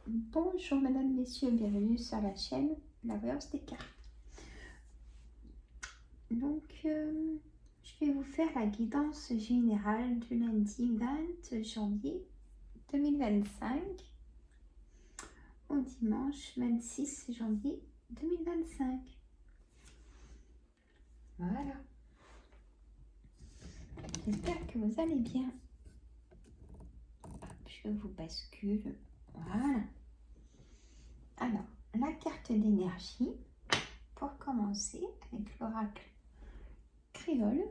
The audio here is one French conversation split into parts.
Bonjour mesdames, messieurs, bienvenue sur la chaîne La Voyance des cartes. Je vais vous faire la guidance générale du lundi 20 janvier 2025 au dimanche 26 janvier 2025. Voilà. J'espère que vous allez bien. Hop, je vous bascule. Voilà. Alors, la carte d'énergie, pour commencer avec l'oracle créole.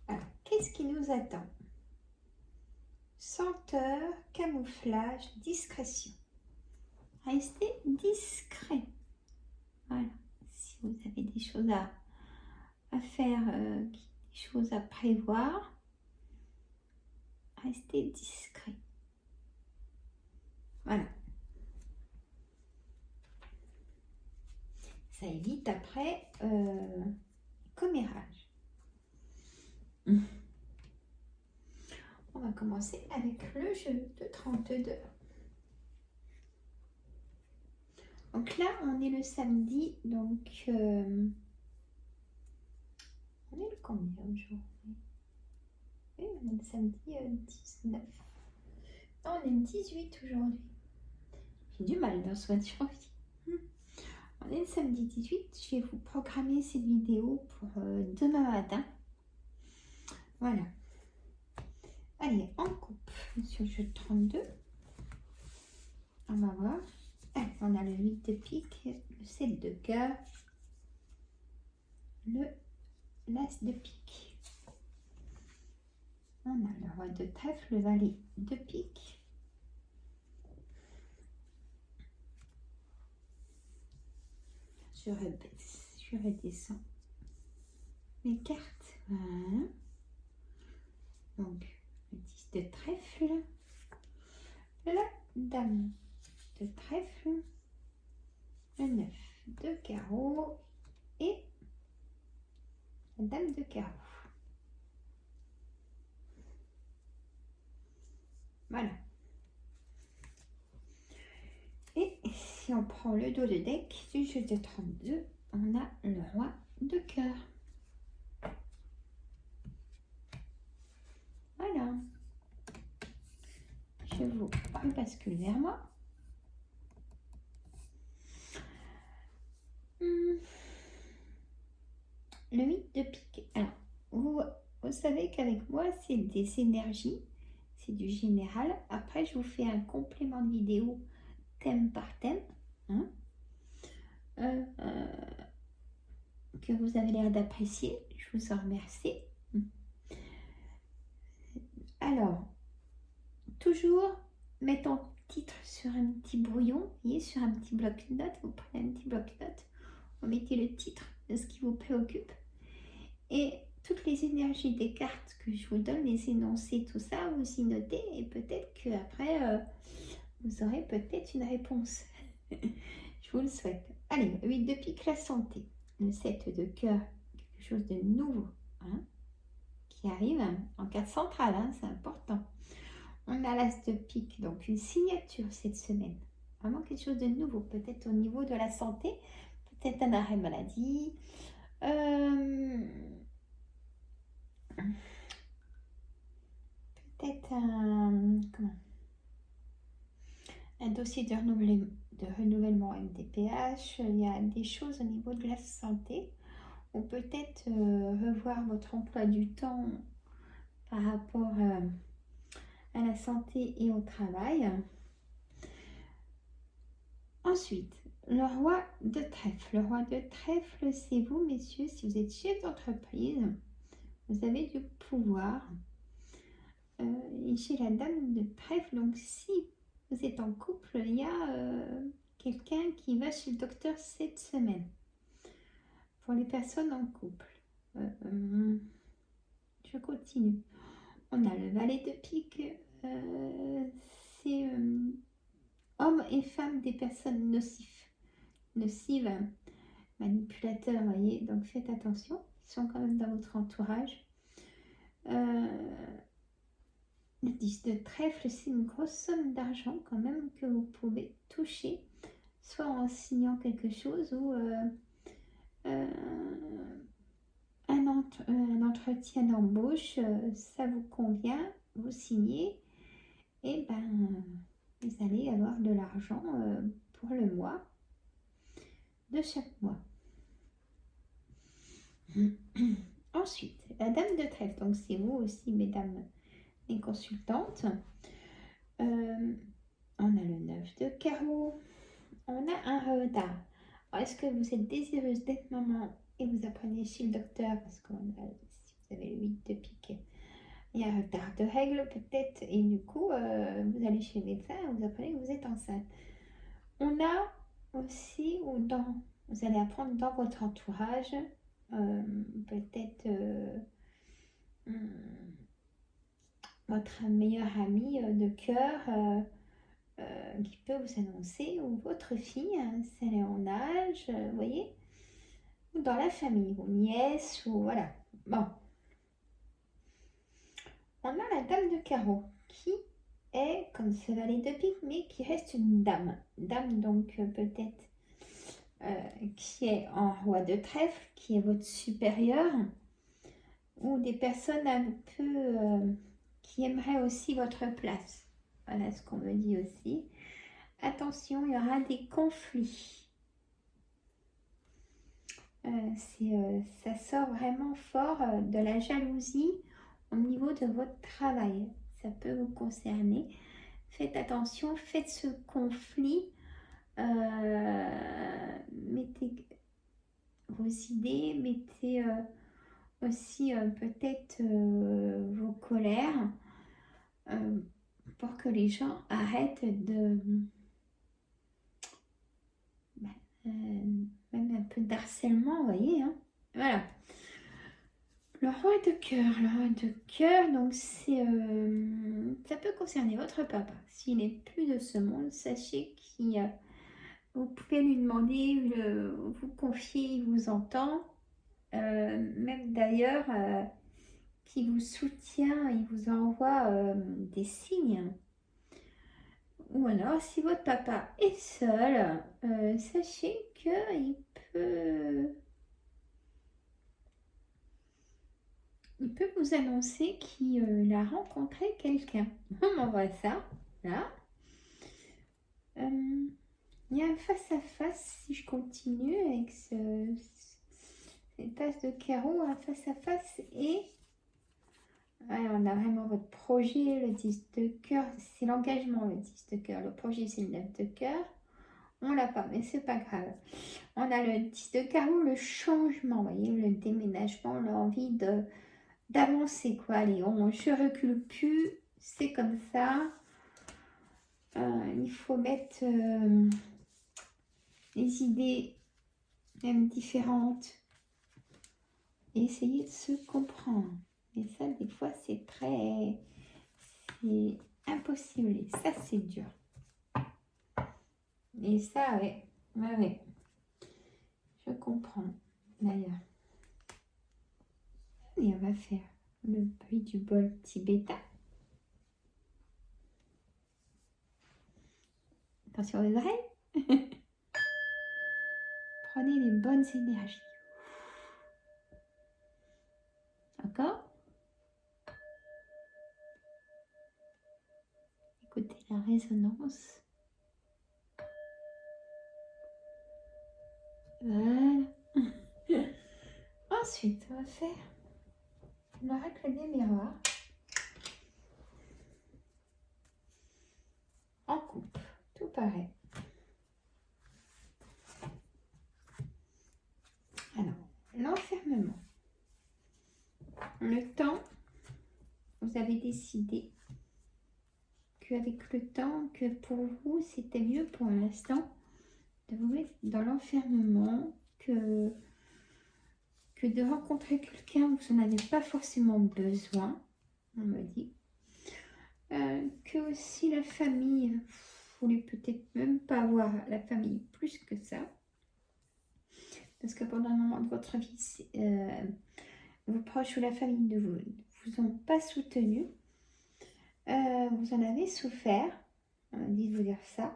Alors, qu'est-ce qui nous attend? Senteur, camouflage, discrétion. Restez discret. Voilà. Si vous avez des choses à faire, des choses à prévoir, restez discret. Voilà. Ça évite après commérage. On va commencer avec le jeu de 32. Donc là, on est le samedi, donc on est le combien aujourd'hui? Oui, on est le samedi 19. Non, on est le 18 aujourd'hui. J'ai du mal dans ce mois de janvier. On est le samedi 18. Je vais vous programmer cette vidéo pour demain matin. Voilà. Allez, on coupe sur le jeu de 32. On va voir. Allez, on a le 8 de pique, le 7 de cœur, l'as de pique. On a le roi de trèfle, le valet de pique. Je rebaisse, je redescends mes cartes. Voilà. Donc, le 10 de trèfle, la dame de trèfle, le 9 de carreau et la dame de carreau. Voilà. Et si on prend le dos de deck du jeu de 32, on a le roi de cœur. Voilà. Je vous rebascule vers moi. Le 8 de pique. Alors, vous savez qu'avec moi, c'est des énergies. C'est du général. Après, je vous fais un complément de vidéo thème par thème. Hein, que vous avez l'air d'apprécier. Je vous en remercie. Alors, toujours mettre en titre sur un petit brouillon, vous voyez, sur un petit bloc-notes. Vous prenez un petit bloc-notes, vous mettez le titre de ce qui vous préoccupe. Et toutes les énergies des cartes que je vous donne, les énoncés, tout ça, vous y notez. Et peut-être qu'après, vous aurez peut-être une réponse. Je vous le souhaite. Allez, 8 de pique, la santé. Le 7 de cœur, quelque chose de nouveau, hein, qui arrive en carte centrale, hein, c'est important. On a l'as de pique, donc une signature cette semaine. Vraiment quelque chose de nouveau, peut-être au niveau de la santé, peut-être un arrêt maladie, peut-être un dossier de renouvellement MDPH. Il y a des choses au niveau de la santé, ou peut-être revoir votre emploi du temps par rapport à la santé et au travail. Ensuite, le roi de trèfle. Le roi de trèfle, c'est vous, messieurs, si vous êtes chef d'entreprise, vous avez du pouvoir. Et chez la dame de trèfle, donc si vous êtes en couple, il y a quelqu'un qui va chez le docteur cette semaine. Pour les personnes en couple. Je continue. On a le valet de pique. C'est hommes et femmes des personnes nocives, manipulateurs, voyez, donc faites attention, ils sont quand même dans votre entourage. Le 10 de trèfle, c'est une grosse somme d'argent quand même que vous pouvez toucher, soit en signant quelque chose ou un entretien d'embauche, ça vous convient, vous signez, et ben vous allez avoir de l'argent pour le mois, de chaque mois. Ensuite, la dame de trèfle, donc c'est vous aussi, mesdames les consultantes. On a le 9 de carreau, on a un retard. Est-ce que vous êtes désireuse d'être maman et vous apprenez chez le docteur, parce que si vous avez le 8 de pique, il y a un retard de règles peut-être, et du coup, vous allez chez le médecin et vous apprenez que vous êtes enceinte. On a aussi, vous allez apprendre dans votre entourage, peut-être votre meilleur ami de cœur qui peut vous annoncer, ou votre fille, si elle est en âge, vous voyez, ou dans la famille, ou nièce, ou voilà. Bon. On a la dame de carreau, qui est comme ce valet de pique, mais qui reste une dame. Dame, donc peut-être qui est en roi de trèfle, qui est votre supérieur, ou des personnes un peu qui aimeraient aussi votre place. Voilà ce qu'on me dit aussi. Attention, il y aura des conflits. Ça sort vraiment fort de la jalousie au niveau de votre travail. Ça peut vous concerner. Faites attention, faites ce conflit. Mettez vos idées, mettez aussi peut-être vos colères pour que les gens arrêtent de... même un peu d'harcèlement, vous voyez, hein. Voilà. Le roi de cœur, donc c'est, ça peut concerner votre papa. S'il n'est plus de ce monde, sachez qu'il, vous pouvez lui demander, vous confier, il vous entend, même d'ailleurs, qui vous soutient, il vous envoie des signes. Ou alors, si votre papa est seul, sachez qu'il peut vous annoncer qu'il a rencontré quelqu'un. On m'envoie ça, là. Il y a un face-à-face, si je continue avec cette tasse de carreau, un face-à-face, et on a vraiment votre projet, le 10 de cœur, c'est l'engagement, le 10 de cœur. Le projet, c'est le 9 de cœur. On l'a pas, mais c'est pas grave. On a le 10 de carreau, le changement, vous voyez, le déménagement, l'envie d'avancer, quoi. Allez, je recule plus, c'est comme ça. Il faut mettre les idées même différentes et essayer de se comprendre. Et ça, des fois, c'est impossible. Et ça, c'est dur. Et ça, ouais. Je comprends, d'ailleurs. Et on va faire le bruit du bol tibétain. Attention aux oreilles. Prenez les bonnes énergies. Encore. Écoutez la résonance. Voilà. Ensuite, on va faire l'oracle des miroirs en coupe. Tout pareil. Alors, l'enfermement. Le temps, vous avez décidé qu'avec le temps, que pour vous, c'était mieux pour l'instant de vous mettre dans l'enfermement, que de rencontrer quelqu'un, vous n'en avez pas forcément besoin, on me dit. Que aussi la famille, vous voulez peut-être même pas avoir la famille plus que ça. Parce que pendant un moment de votre vie, vos proches ou la famille ne vous ont pas soutenu. Vous en avez souffert, on m'a dit de vous dire ça.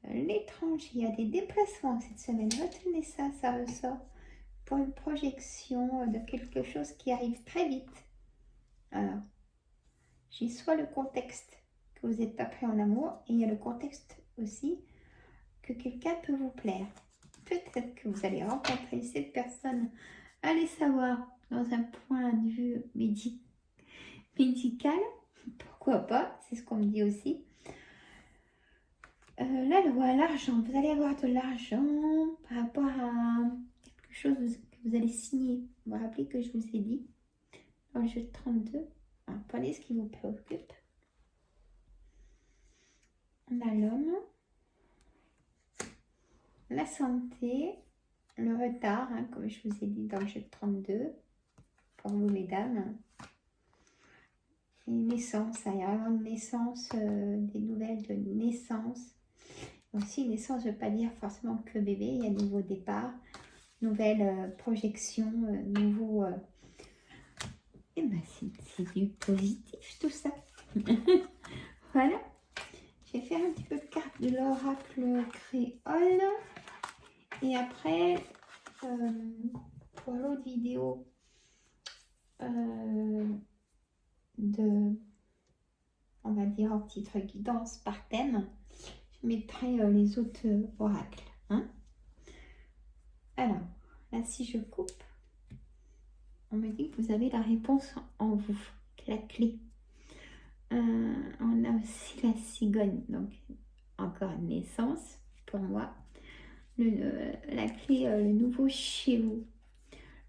L'étranger, il y a des déplacements cette semaine. Retenez ça, ça ressort pour une projection de quelque chose qui arrive très vite. Alors, j'ai soit le contexte que vous n'êtes pas prêt en amour, et il y a le contexte aussi que quelqu'un peut vous plaire. Peut-être que vous allez rencontrer cette personne, allez savoir, dans un point de vue médical, pourquoi pas, c'est ce qu'on me dit aussi. La loi, l'argent, vous allez avoir de l'argent par rapport à quelque chose que vous allez signer. Vous vous rappelez que je vous ai dit dans le jeu de 32. Alors, prenez ce qui vous préoccupe. On a l'homme, la santé, le retard, hein, comme je vous ai dit dans le jeu de 32, pour vous mesdames. Et naissance, il y a vraiment une naissance, des nouvelles de naissance. Aussi, naissance, je ne veux pas dire forcément que bébé, il y a nouveau départ, nouvelle projection, nouveau... Et ben c'est du positif tout ça. Voilà. Je vais faire un petit peu de carte de l'oracle créole. Et après, pour l'autre vidéo de, on va dire en titre guidance par thème, je mettrai les autres oracles. Hein. Alors, là si je coupe, on me dit que vous avez la réponse en vous, la clé. On a aussi la cigogne, donc encore une naissance pour moi. La clé, le nouveau chez vous.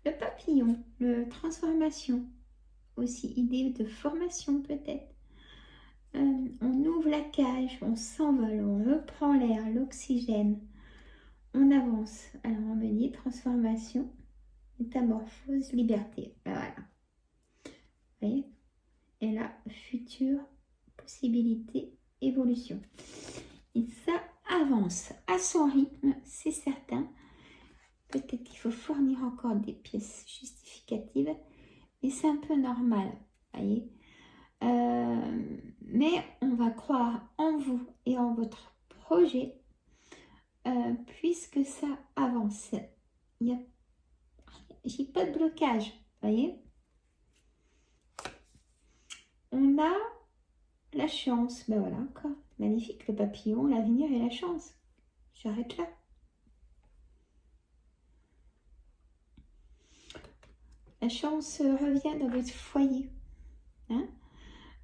Le papillon, le transformation, aussi idée de formation peut-être. On ouvre la cage, on s'envole, on reprend l'air, l'oxygène, on avance. Alors on me dit transformation, métamorphose, liberté. Voilà. Vous voyez? Et là, future possibilité, évolution. Et ça avance à son rythme, c'est certain. Peut-être qu'il faut fournir encore des pièces justificatives, mais c'est un peu normal, voyez. Mais on va croire en vous et en votre projet, puisque ça avance. J'ai pas de blocage, voyez. On a la chance, ben voilà, encore magnifique, le papillon, l'avenir et la chance. J'arrête là. La chance revient dans votre foyer. Hein,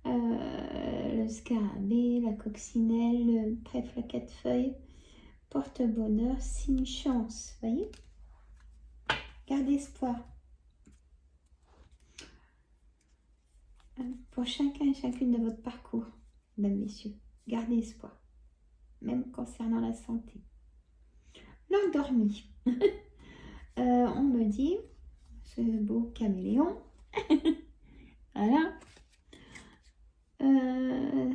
le scarabée, la coccinelle, le trèfle à 4 feuilles, porte-bonheur, signe chance. Voyez? Gardez espoir. Pour chacun et chacune de votre parcours, mesdames, messieurs, gardez espoir. Même concernant la santé. L'endormi. On me dit, ce beau caméléon, voilà,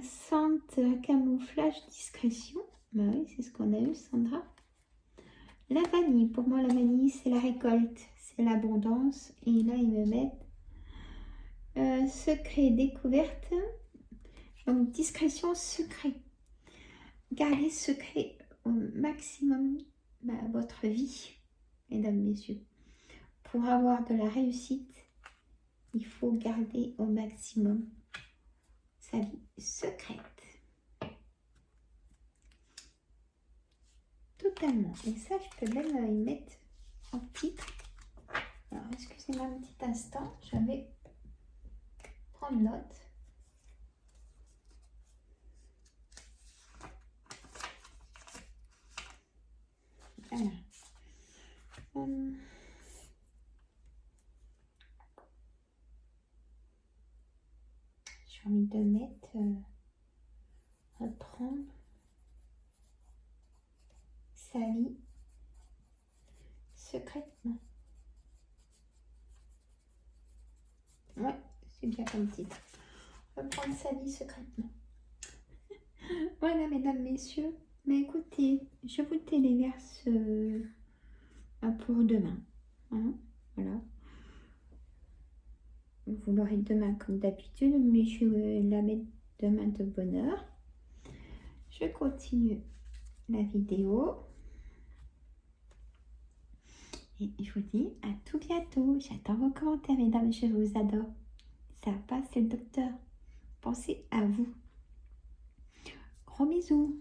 Sainte camouflage, discrétion. Bah oui, c'est ce qu'on a eu, Sandra. La vanille, pour moi la vanille c'est la récolte, c'est l'abondance. Et là ils me mettent secret, découverte. Donc discrétion, secret. Gardez secret au maximum votre vie, mesdames, messieurs. Pour avoir de la réussite, il faut garder au maximum sa vie secrète. Totalement. Et ça, je peux même y mettre en titre. Alors, excusez-moi un petit instant. Je vais prendre note. Alors. J'ai envie de mettre reprendre sa vie secrètement. Ouais, c'est bien comme titre. Reprendre sa vie secrètement. Voilà, mesdames, messieurs. Mais écoutez, je vous téléverse pour demain. Hein, voilà. vous l'aurez demain comme d'habitude, mais je vais la mettre demain de bonne heure. Je continue la vidéo. Et je vous dis à tout bientôt. J'attends vos commentaires, mesdames, je vous adore. Ça passe, c'est le docteur. Pensez à vous. Gros bisous.